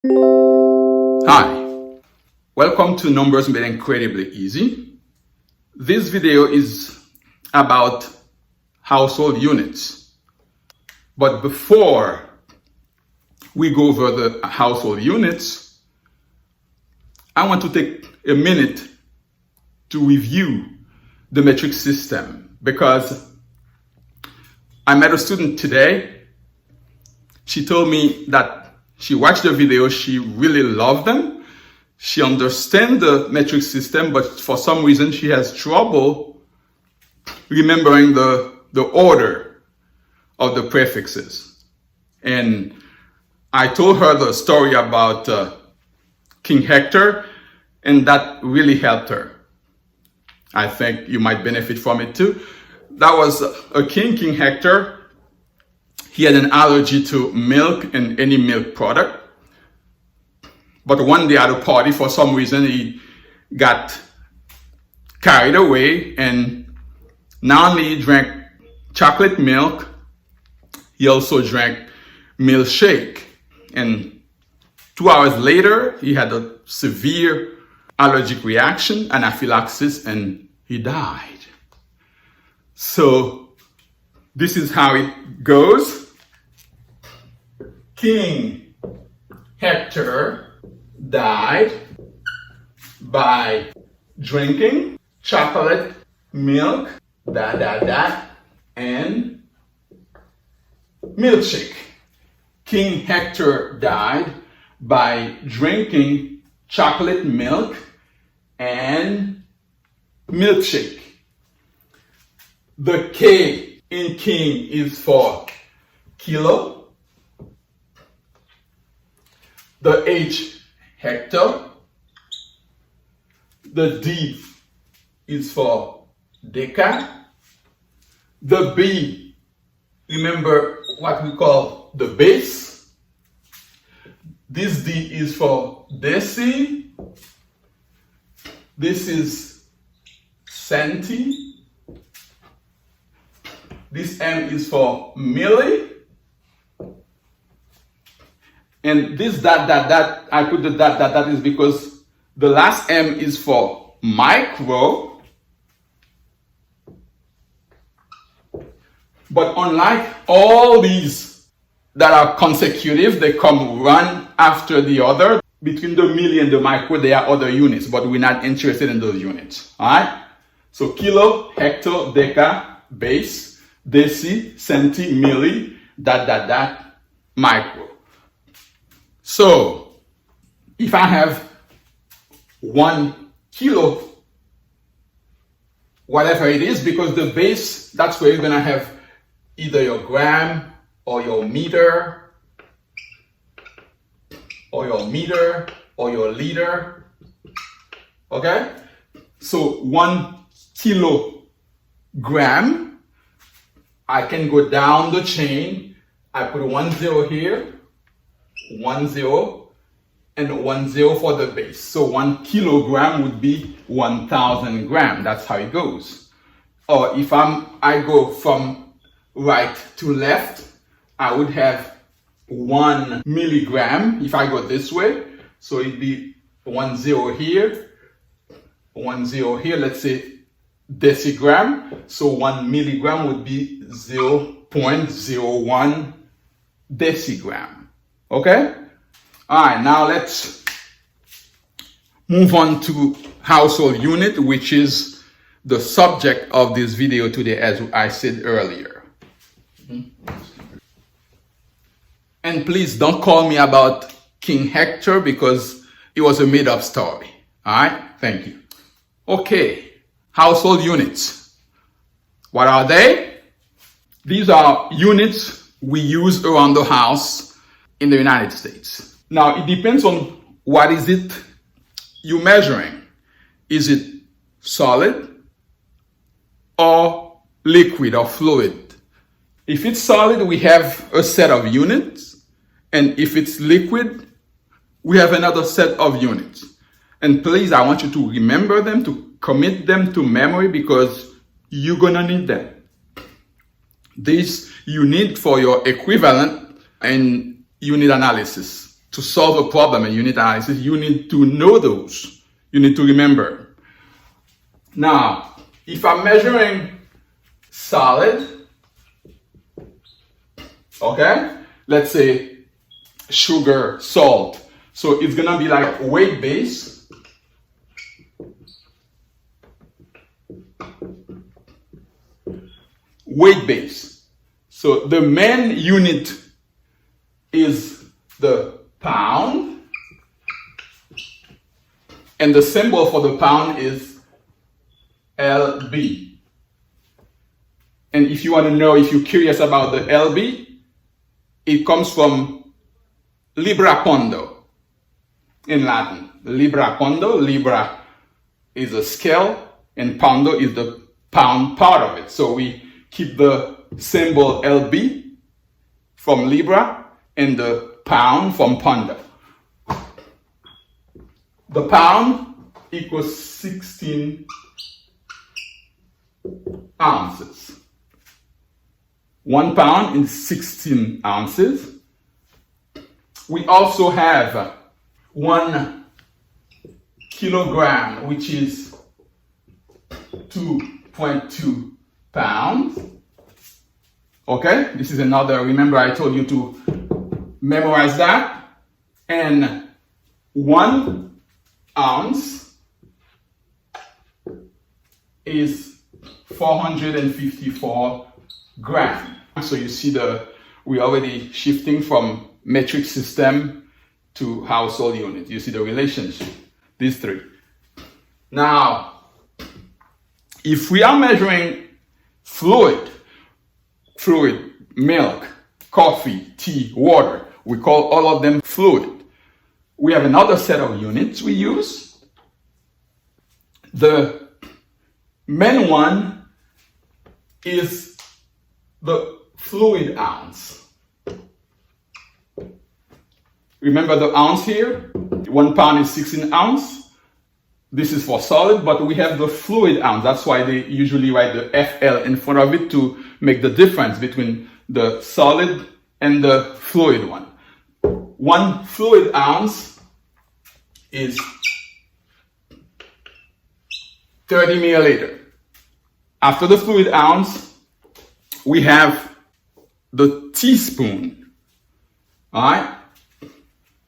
Hi, welcome to Numbers Made Incredibly Easy. This video is about household units. But before we go over the household units, I want to take a minute to review the metric system because I met a student today. She told me that she watched the video, she really loved them. She understands the metric system, but for some reason she has trouble remembering the order of the prefixes. And I told her the story about King Hector, and that really helped her. I think you might benefit from it too. That was a King Hector. He had an allergy to milk and any milk product. But one day at a party, for some reason, he got carried away and not only he drank chocolate milk, he also drank milkshake. And 2 hours later, he had a severe allergic reaction, anaphylaxis, and he died. So this is how it goes. King Hector died by drinking chocolate milk, and milkshake. King Hector died by drinking chocolate milk and milkshake. The K in King is for kilo. The H, Hector. The D is for deca. The B, remember what we call the base. This D is for deci. This is centi. This M is for milli. And this dot, I put the dot is because the last M is for micro. But unlike all these that are consecutive, they come one after the other. Between the milli and the micro, there are other units, but we're not interested in those units. All right? So kilo, hecto, deca, base, deci, centi, milli, dot, micro. So if I have 1 kilo, whatever it is, because the base, that's where you're going to have either your gram or your meter or your liter. Okay? So 1 kilogram, I can go down the chain. I put 1 0 here, 1 0, and 1 0 for the base. So 1 kilogram would be 1,000 grams. That's how it goes. Or if I go from right to left, I would have 1 milligram if I go this way. So it'd be 1 0 here, 1 0 here, let's say decigram. So 1 milligram would be 0.01 decigram. Okay? All right, now let's move on to household unit, which is the subject of this video today, as I said earlier. And please don't call me about King Hector because it was a made-up story. All right? Thank you. Okay, household units. What are they? These are units we use around the house in the United States. Now, it depends on what is it you're measuring. Is it solid or liquid or fluid? If it's solid, we have a set of units. And if it's liquid, we have another set of units. And please, I want you to remember them, to commit them to memory because you're gonna need them. This you need for your equivalent and unit analysis. to solve a problem in unit analysis, you need to know those. You need to remember. Now, if I'm measuring solid, okay, let's say sugar, salt. So it's gonna be like weight base. Weight base. So the main unit is the pound, and the symbol for the pound is LB. And if you want to know, if you're curious about the LB, it comes from libra pondo in Latin. Libra pondo, libra is a scale, and pondo is the pound part of it. So we keep the symbol LB from libra and the pound from pondo. The pound equals 16 ounces. 1 pound is 16 ounces. We also have 1 kilogram, which is 2.2 pounds. Okay, this is another, remember I told you to memorize that. And 1 ounce is 454 grams. So you see we're already shifting from metric system to household unit. You see the relationship, these three. Now, if we are measuring fluid, milk, coffee, tea, water, we call all of them fluid. We have another set of units we use. The main one is the fluid ounce. Remember the ounce here? 1 pound is 16 ounces. This is for solid, but we have the fluid ounce. That's why they usually write the FL in front of it to make the difference between the solid and the fluid one. 1 fluid ounce is 30 milliliter. After the fluid ounce, we have the teaspoon. All right?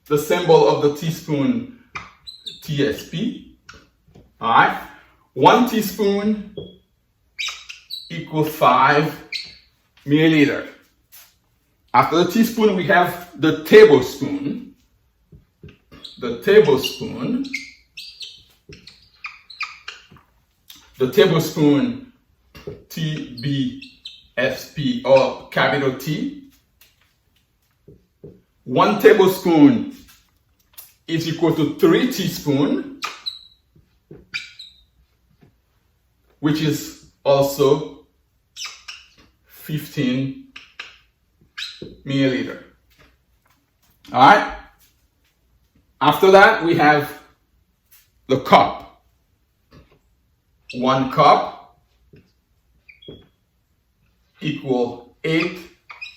The symbol of the teaspoon, TSP. All right? 1 teaspoon equals 5 milliliter. After the teaspoon, we have the tablespoon. The tablespoon. The tablespoon, TBSP, or capital T. 1 tablespoon is equal to 3 teaspoons, which is also 15 milliliter. All right. After that, we have the cup. 1 cup equal 8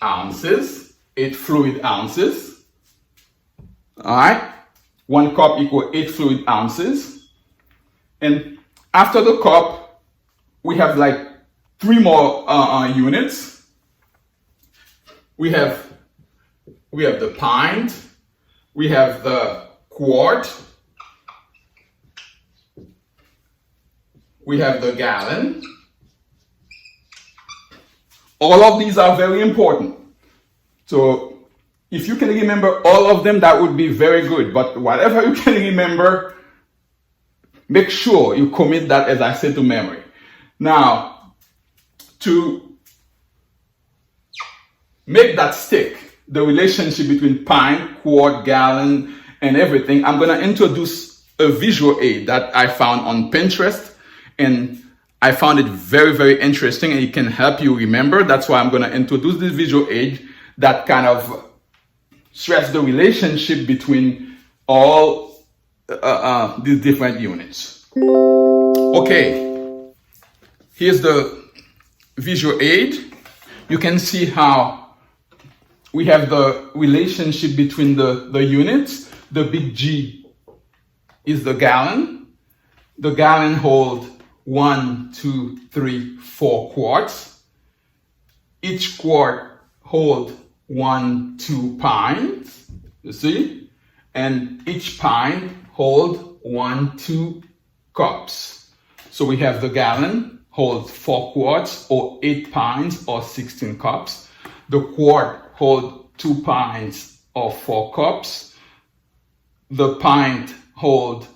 ounces, 8 fluid ounces. All right. 1 cup equal 8 fluid ounces. And after the cup, we have like 3 more units. We have the pint, we have the quart, we have the gallon. All of these are very important. So if you can remember all of them, that would be very good. But whatever you can remember, make sure you commit that, as I said, to memory. Now, to make that stick, the relationship between pint, quart, gallon, and everything, I'm going to introduce a visual aid that I found on Pinterest, and I found it very, very interesting, and it can help you remember. That's why I'm going to introduce this visual aid that kind of stress the relationship between all these different units. Okay, here's the visual aid. You can see how we have the relationship between the units. The big G is the gallon. The gallon holds 1, 2, 3, 4 quarts. Each quart holds 1, 2 pints, you see? And each pint holds 1, 2 cups. So we have the gallon holds 4 quarts or 8 pints or 16 cups. The quart holds 2 pints or 4 cups. The pint holds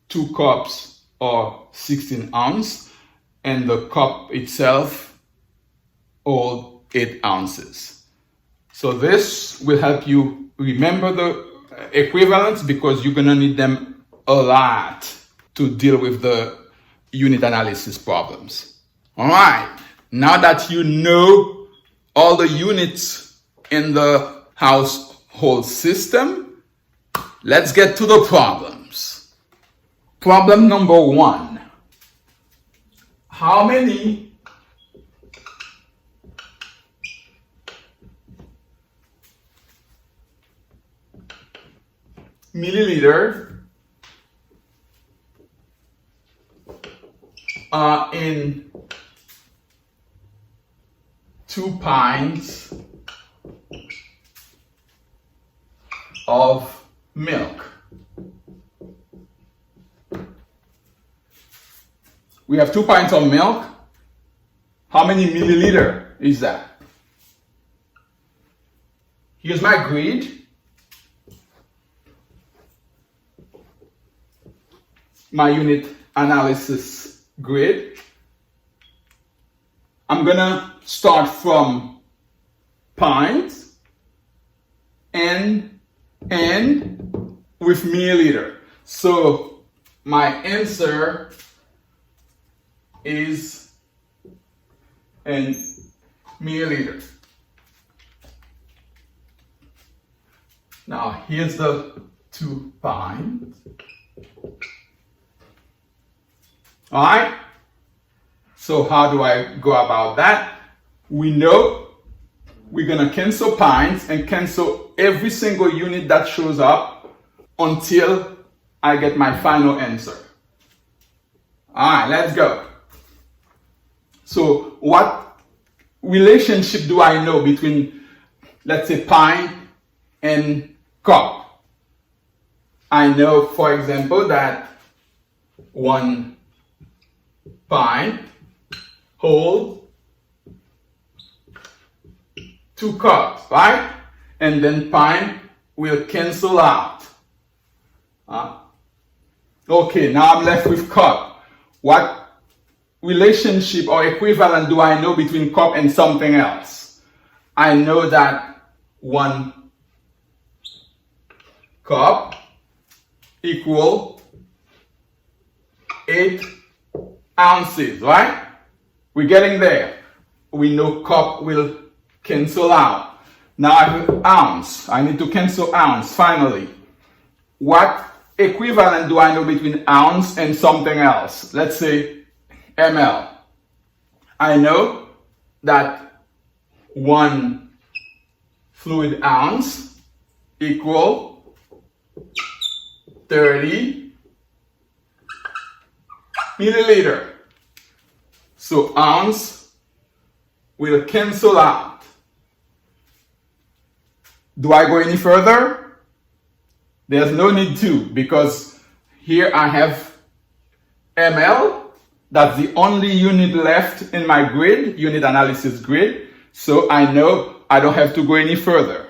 2 cups or 16 ounces. And the cup itself holds 8 ounces. So this will help you remember the equivalents because you're gonna need them a lot to deal with the unit analysis problems. All right, now that you know all the units in the household system, let's get to the problems. Problem number 1. How many milliliter are in 2 pints of milk? We have 2 pints of milk. How many milliliter is that? Here's my grid. My unit analysis grid. I'm gonna start from pints and end with milliliter. So my answer is in milliliter. Now here's the 2 pints. All right, so how do I go about that? We know we're gonna cancel pints and cancel every single unit that shows up until I get my final answer. All right, let's go. So what relationship do I know between, let's say, pint and cup? I know, for example, that 1 pint holds 2 cups, right? And then pint will cancel out. Okay, now I'm left with cup. What relationship or equivalent do I know between cup and something else? I know that 1 cup equal 8 ounces, right? We're getting there. We know cup will cancel out. Now I have ounce. I need to cancel ounce finally. What equivalent do I know between ounce and something else? Let's say ml. I know that 1 fluid ounce equal 30 milliliter. So ounce will cancel out. Do I go any further? There's no need to, because here I have ml. That's the only unit left in my grid, unit analysis grid. So I know I don't have to go any further.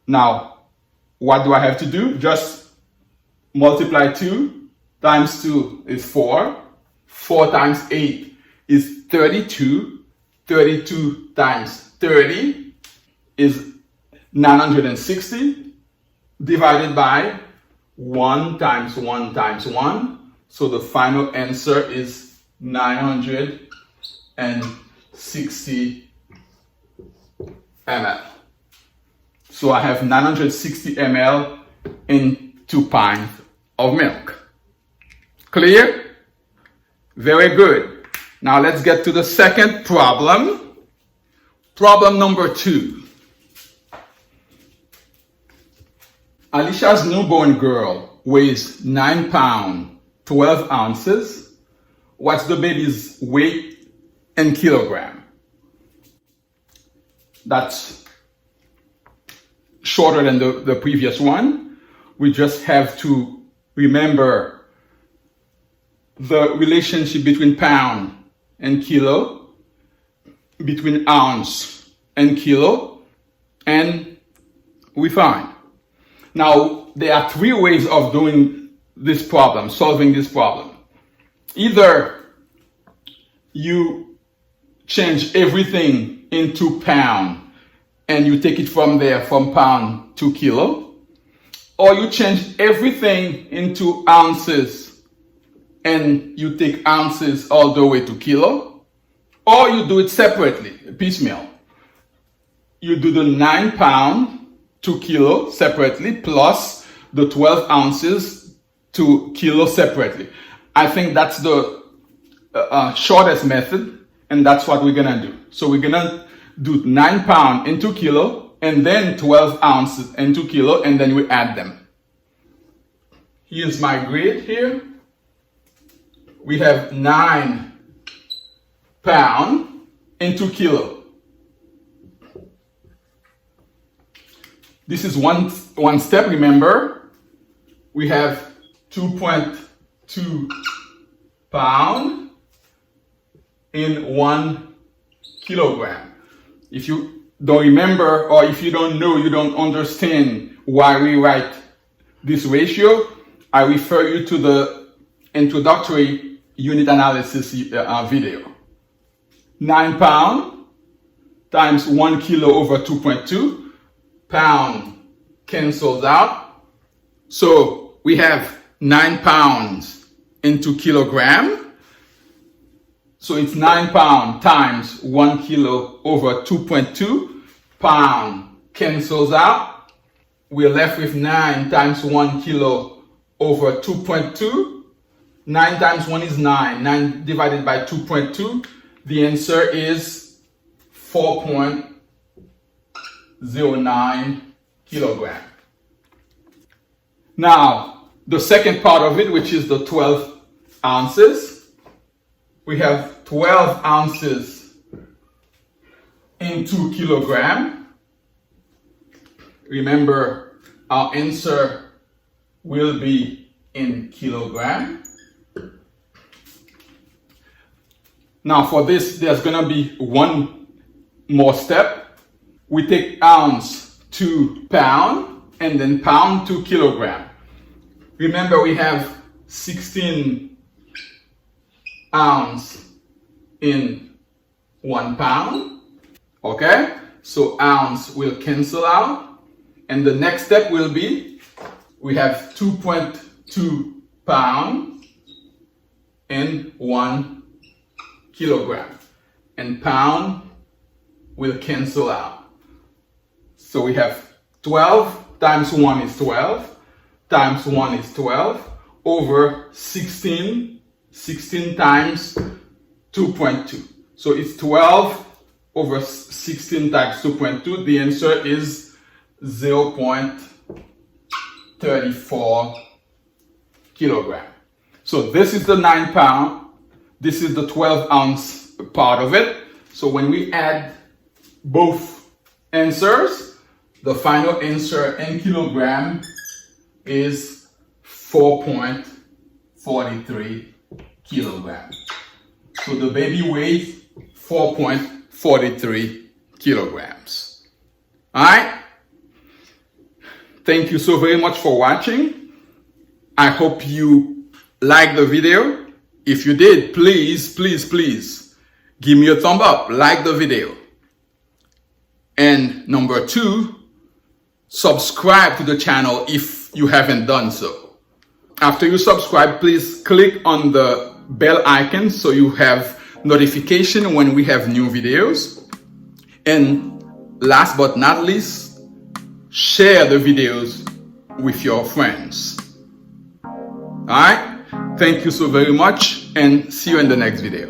Now, what do I have to do? Just multiply 2 times 2 is 4. 4 times 8 is 32. 32 times 30 is 960 divided by 1 times 1 times 1. So the final answer is 960 ml. So I have 960 ml in 2 pints of milk. Clear? Very good. Now let's get to the second problem. Problem number 2. Alicia's newborn girl weighs 9 pounds, 12 ounces. What's the baby's weight in kilogram? That's shorter than the previous one. We just have to remember the relationship between pound and kilo, between ounce and kilo, and we find. Now, there are three ways of doing this problem, solving this problem. Either you change everything into pound and you take it from there, from pound to kilo, or you change everything into ounces and you take ounces all the way to kilo, or you do it separately, piecemeal. You do the 9 pound to kilo separately, plus the 12 ounces to kilo separately. I think that's the shortest method, and that's what we're gonna do. So we're gonna do 9 pound into kilo, and then 12 ounces into kilo, and then we add them. Here's my grid here. We have 9 pound into kilo. This is one step, remember. We have 2.2 pound in 1 kilogram. If you don't remember, or if you don't know, you don't understand why we write this ratio, I refer you to the introductory unit analysis video. 9 pound times 1 kilo over 2.2. Pound cancels out. So we have 9 pounds into kilogram. So it's 9 pound times 1 kilo over 2.2. Pound cancels out. We're left with 9 times 1 kilo over 2.2. 9 times 1 is 9. 9 divided by 2.2. The answer is 4.09 kilogram. Now, the second part of it, which is the 12 ounces. We have 12 ounces in 2 kilogram. Remember, our answer will be in kilogram. Now for this, there's gonna be one more step. We take ounce to pound and then pound to kilogram. Remember, we have 16 ounce in 1 pound. Okay, so ounce will cancel out. And the next step will be, we have 2.2 pound in 1 kilogram, and pound will cancel out. So we have 12 times 1 is 12, times 1 is 12, over 16, 16 times 2.2. So it's 12 over 16 times 2.2. The answer is 0.34 kilogram. So this is the 9 pound. This is the 12 ounce part of it. So when we add both answers, the final answer in kilogram is 4.43 kilogram. So the baby weighs 4.43 kilograms. All right? Thank you so very much for watching. I hope you liked the video. If you did, please give me a thumb up, like the video. And number 2, subscribe to the channel if you haven't done so. After you subscribe, please click on the bell icon so you have notification when we have new videos. And last but not least, share the videos with your friends. All right? Thank you so very much, and see you in the next video.